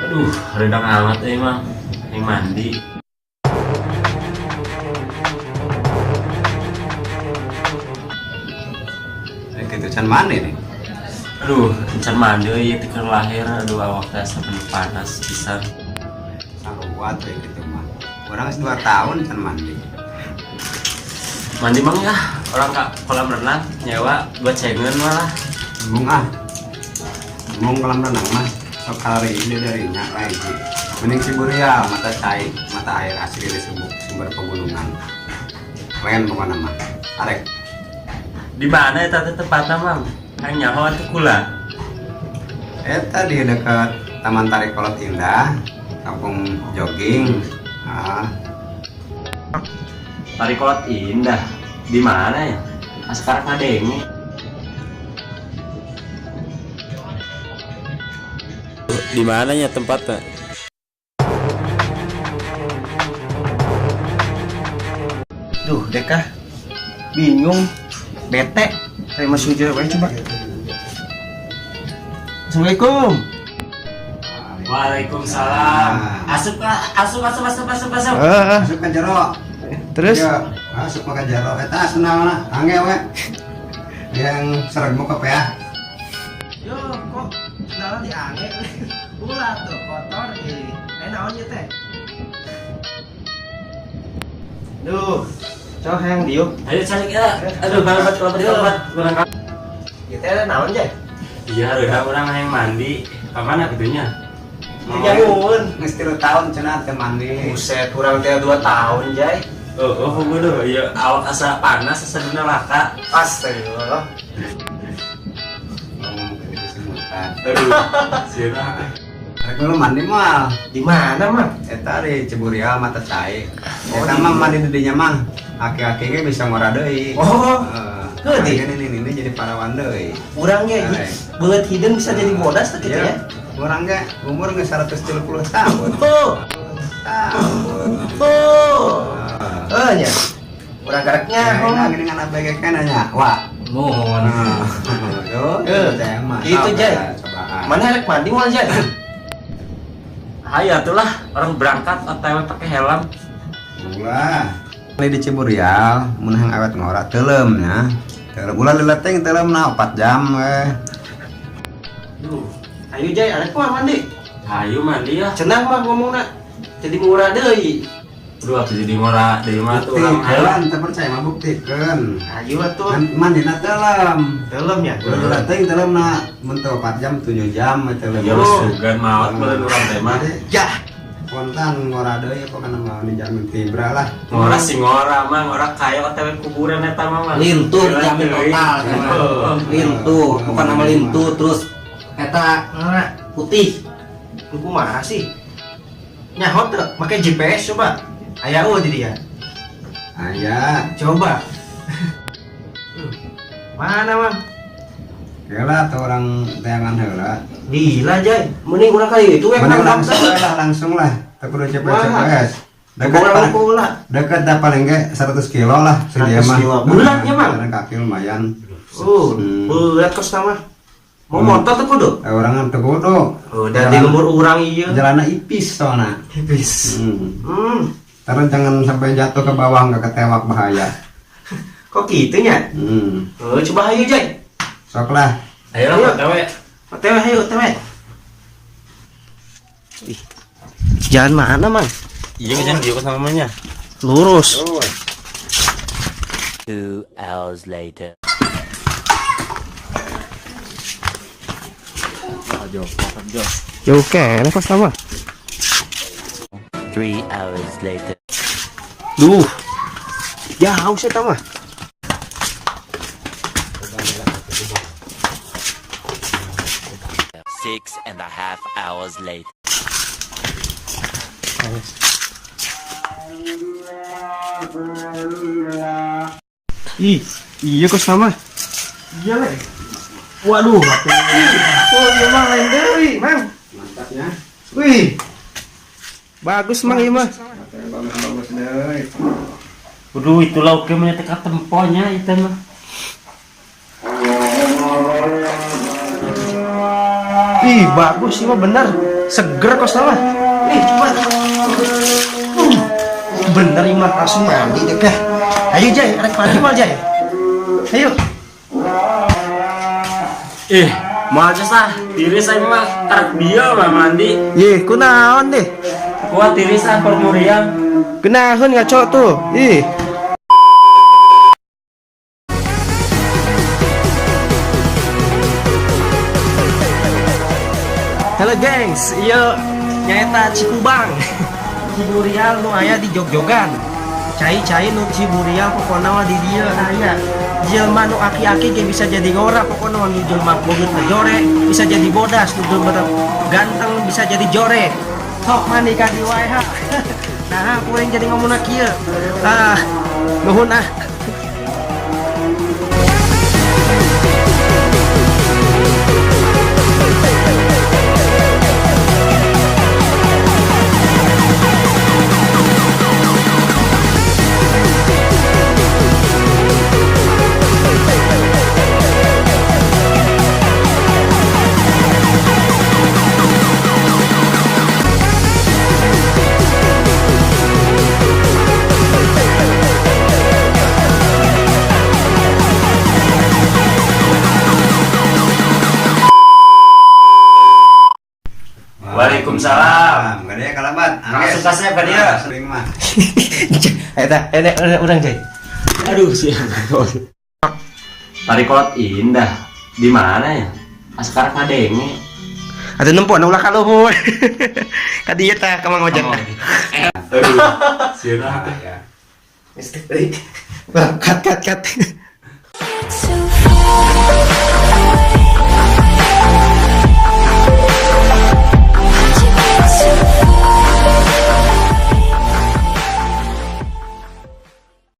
Aduh, redang amat emang. Yang mandi. Gitu can mandi nih. Aduh, encan mandi ya tikar lahir. Aduh, awak dasar panas pisan. Saruat kayak gitu mah. Orang 2 tahun can mandi. Mandi mang ya, orang kak kolam renang nyewa buat cengen malah. Ngomong kolam renang mah. Sok hari ini darinya lagi. Mending Ciburial mata air asli di sumber pegunungan. Lain pokoknya mah. Arek. Di mana ya tempatnya mang? Hanya nyaho tuh kula. Di dekat Taman Tarik Kolot Indah, kampung jogging. Tarik Kolot Indah. Di mana ya? Sekarang ada ini. Di mananya tempatnya? Duh, Deka bingung, bete. Saya masuk aja, coba. Assalamualaikum. Waalaikumsalam. Asup. Masuk ke jero. Terus? Ya, masuk ke jero. Eta senang lah, angge we. Yang serem muka ya. Yo, kok sendalnya diangge? Ulah tuh kotor naonnya teh. Duh, coba yang diuk. Ayo cari ya. Aduh, banget berangkat. Kita ada naon aja. Iya, udah orang yang mandi. Kemana gitunya? Jangan. Geus 3 tahun cenah teh mandi. Buset, kurang teh 2 tahun, Jay. Oh, bodoh. Iya, awak asa panas, asa dina laka. Astagfirullah. Ngomong ke itu semutan. Aduh, sirah. Arek lu mandi mah. Di mana, Mang? Eta di Ciburial mata cai. Eta mah mandi di dinya mah. Aki-aki ge bisa ngora deui. Oh. Heeh. Ini jadi parawan deui. Urang ge beut hideung bisa jadi bodas teh gitu ya. Urang ge umur ge 170 tahun. Oh. Tahun. Oh. Nya. Urang gareknya Nah, gini kan apa kayak nanya. Wah. Mohon. Yo, teh mah. Itu, Jay. Cobaan. Mana rek mandi moal, Jay? Hayo atulah orang berangkat OTW pakai helm. Ulah. Ini di Ciburial, mun hang awet ngora teuleum nya. Teuleum ulah leleteng teuleum na 4 jam we. Duh. Ayo, Jay, arek mah mandi. Hayo mandi ya. Cenah mah ngomongna. Jadi murah deui. Aduh, atuh jadi ngora deui mah tuh orang hayo. Buktikan, teu percaya mah buktikeun. Ayo atuh. Mandina teuleum. Teuleum ya. Ulah leleteng teuleum na mun teu 4 jam 7 jam we teuleum. Ya wis sugan maot meureun urang teh mah. Ya. Kontan ngora deui pokona mah dijamin tibra lah. Ngora sing ngora mah, ngora kaya OTW kuburan eta mah. Lintur jamin total. Lintur, bukan nama lintur terus eta putih. Kumaha sih? Nyahot teu make GPS coba. Aya di dia. Aya. Coba. Mana, Mang? Kela tuh orang tayangan heula. Gila, Jay. Mending urang kali itu Mana langsung lah. Teu kudu CPS. Dekat dah paling ge 100 kilo lah sedia mah. Bulatnya, Mang. Karena kaki lumayan. Bulat kos nama. Mau motor tuh kudu? Orang kan teu kudu. Dari umur urang ieu. Jalanna ipis soalna. Tipis. Karena jangan sampai jatuh ke bawah nggak ketewak bahaya. Kok gitu nya? Coba ayo, Jay. Sok lah. Ayo OTW. OTW, ayo OTW. Jalan mana, Mang? Iya kan dia sama mamanya. Lurus. 2 hours later. Jauh kene kos sama. 3 hours later. Duh. Jauh sih tama. Six and a half hours later. Iya kos sama. Iya le. Waduh, oh iya Mang lain deui, Mang. Mantapnya. Wih. Bagus mang ieu mah. Bagus deh. Waduh, itu lauknya menyetek temponya itu mah. Ih, bagus sih mah bener. Seger kos mah. Ih, coba. Bener ieu mah langsung mandi deh kah. Ayo Jay, rek mandi mal Jay. Ayo. Mau aja sah, tiris saya mah karak dia mah mandi. Ih, kunaon deh. Kuat tiris ah permuriang. Kenaon ngaco tuh. Ih. Halo gengs, iya nyaeta Cikubang. Ciburial nu aya di Jogjogan. Cai-cai nu Ciburial pokona mah di dieu aya. Jelema nu aki-aki ge bisa jadi ngora pokona mah nu jelema bogeut jore bisa jadi bodas, nu jelema ganteng bisa jadi jore. Sok mani ka di wae ha. Nah, kuring jadi ngomongna kieu. Nuhun ah. Waalaikumsalam. Gak ada kalaban. Masuk kasnya apa dia? Sering mah. Urang Jay. Aduh sih. Tari kolot indah. Di mana ya? Sekarang kadenge. Atuh nempon ulah ka luhur. Ka dieu tah ka Mang Ojek. Aduh. Sirah. Ya. Kat. So